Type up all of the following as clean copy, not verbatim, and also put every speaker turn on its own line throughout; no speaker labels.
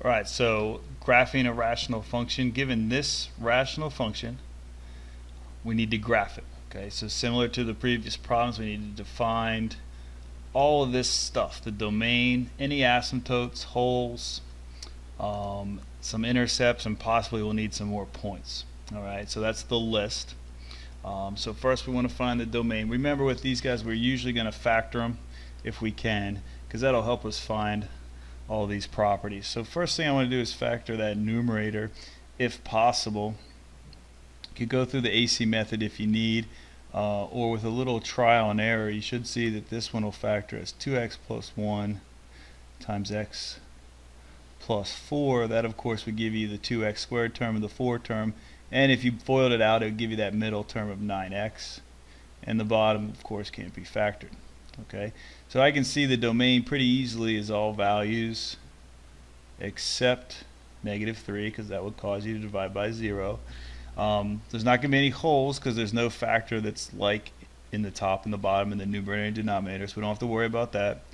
Alright, so graphing a rational function. Given this rational function, we need to graph it. Okay, so similar to the previous problems, we need to define all of this stuff, the domain, any asymptotes, holes, some intercepts, and possibly we'll need some more points. Alright, so that's the list. So first we want to find the domain. Remember with these guys, we're usually going to factor them if we can, because that'll help us find all these properties. So first thing I want to do is factor that numerator if possible. You could go through the AC method if you need, or with a little trial and error, you should see that this one will factor as 2x plus 1 times x plus 4. That of course would give you the 2x squared term and the 4 term, and if you FOILed it out, it would give you that middle term of 9x, and the bottom of course can't be factored. Okay, so I can see the domain pretty easily is all values except -3, because that would cause you to divide by 0. There's not going to be any holes because there's no factor that's like in the top and the bottom in the numerator and denominator, so we don't have to worry about that.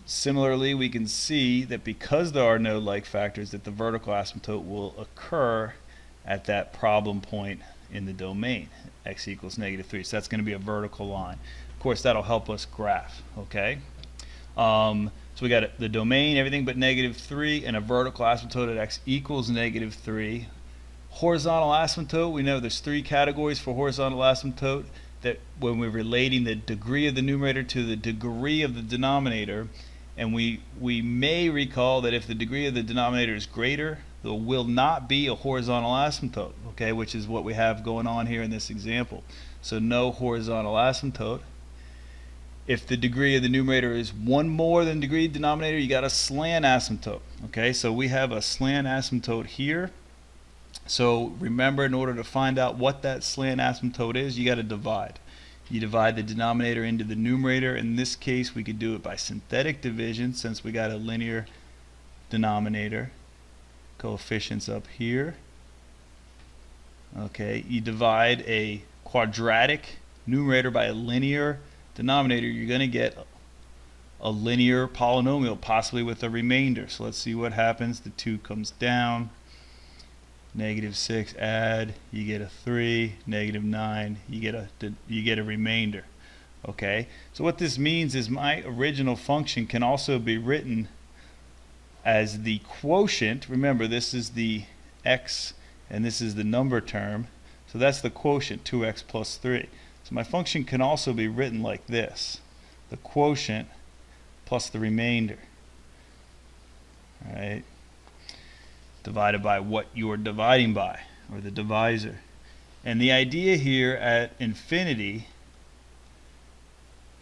Similarly, we can see that because there are no like factors, that the vertical asymptote will occur at that problem point in the domain, x equals -3. So that's going to be a vertical line. Of course, that'll help us graph. Okay. So we got the domain, everything but -3, and a vertical asymptote at x equals -3. Horizontal asymptote, we know there's 3 categories for horizontal asymptote, that when we're relating the degree of the numerator to the degree of the denominator, and we may recall that if the degree of the denominator is greater, there will not be a horizontal asymptote, okay, which is what we have going on here in this example. So no horizontal asymptote. If the degree of the numerator is 1 more than the degree of the denominator, you got a slant asymptote. Okay, so we have a slant asymptote here. So remember, in order to find out what that slant asymptote is, you got to divide. You divide the denominator into the numerator. In this case, we could do it by synthetic division since we got a linear denominator. Coefficients up here. Okay, you divide a quadratic numerator by a linear denominator, you're going to get a linear polynomial, possibly with a remainder. So let's see what happens. The 2 comes down. -6, add, you get a 3, -9, you get a remainder. Okay, so what this means is my original function can also be written as the quotient. Remember, this is the x and this is the number term, so that's the quotient, 2x plus 3. So my function can also be written like this: the quotient plus the remainder. All right, divided by what you're dividing by, or the divisor. And the idea here at infinity,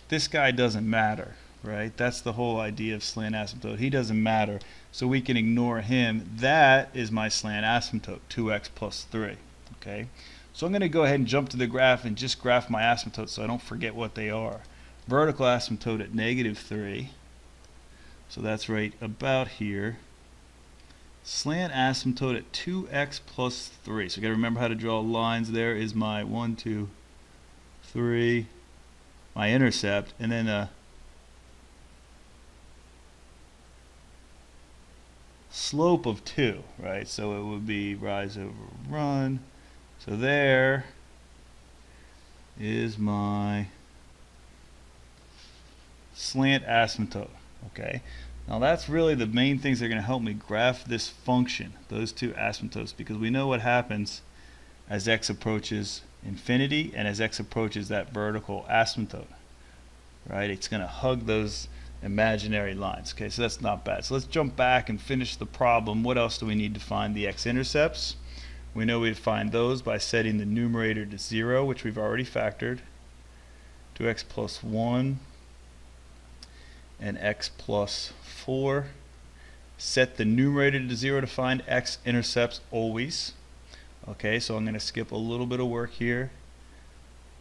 this guy doesn't matter, right? That's the whole idea of slant asymptote. He doesn't matter, so we can ignore him. That is my slant asymptote, 2x plus 3. Okay, so I'm going to go ahead and jump to the graph and just graph my asymptotes so I don't forget what they are. Vertical asymptote at -3, so that's right about here. Slant asymptote at 2x plus 3. So you got to remember how to draw lines. There is my 1, 2, 3, my intercept, and then a slope of 2, right? So it would be rise over run. So there is my slant asymptote. Okay. Now that's really the main things that are going to help me graph this function, those 2 asymptotes, because we know what happens as x approaches infinity and as x approaches that vertical asymptote. Right? It's going to hug those imaginary lines. Okay, so that's not bad. So let's jump back and finish the problem. What else do we need to find? The x-intercepts. We know we'd find those by setting the numerator to 0, which we've already factored. 2x plus 1 and x plus 4. Set the numerator to 0 to find x-intercepts always. Okay, so I'm going to skip a little bit of work here.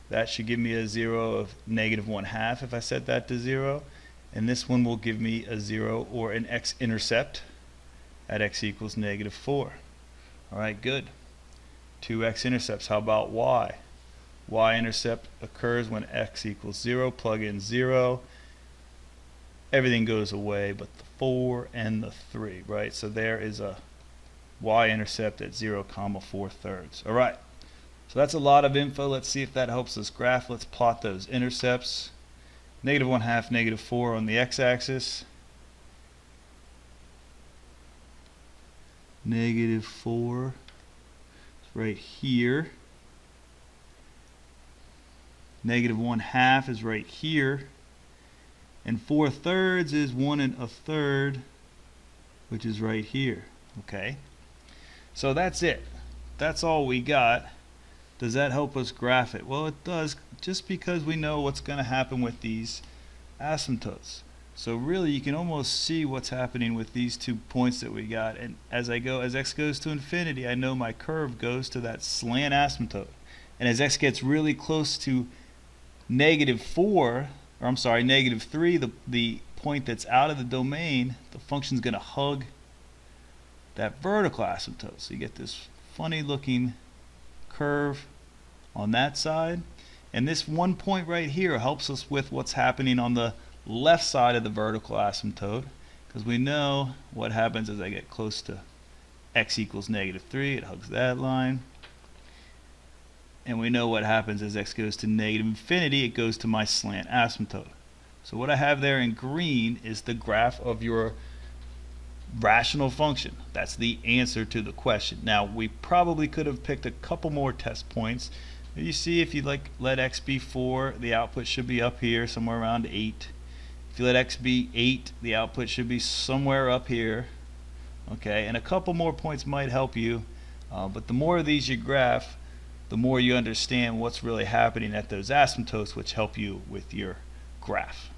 That should give me a 0 of -1/2 if I set that to 0. And this one will give me a 0 or an x-intercept at x equals -4. Alright, good. 2 x-intercepts. How about y? Y-intercept occurs when x equals 0. Plug in 0. Everything goes away but the 4, and the 3, right? So there is a y-intercept at 0, 4/3. All right, so that's a lot of info. Let's see if that helps us graph. Let's plot those intercepts. -1/2, -4 on the x-axis. -4 is right here. -1/2 is right here. And 4/3 is 1 1/3, which is right here. Okay, so that's it. That's all we got. Does that help us graph it? Well, it does, just because we know what's going to happen with these asymptotes. So really, you can almost see what's happening with these 2 points that we got. And as x goes to infinity, I know my curve goes to that slant asymptote. And as x gets really close to -4, or I'm sorry, -3, the point that's out of the domain, the function's going to hug that vertical asymptote. So you get this funny looking curve on that side. And this 1 point right here helps us with what's happening on the left side of the vertical asymptote, because we know what happens as I get close to x equals -3, it hugs that line. And we know what happens as x goes to -infinity, it goes to my slant asymptote. So what I have there in green is the graph of your rational function. That's the answer to the question. Now, we probably could have picked a couple more test points. You see, if you let x be 4, the output should be up here somewhere around 8. If you let x be 8, the output should be somewhere up here. Okay, and a couple more points might help you, but the more of these you graph, the more you understand what's really happening at those asymptotes, which help you with your graph.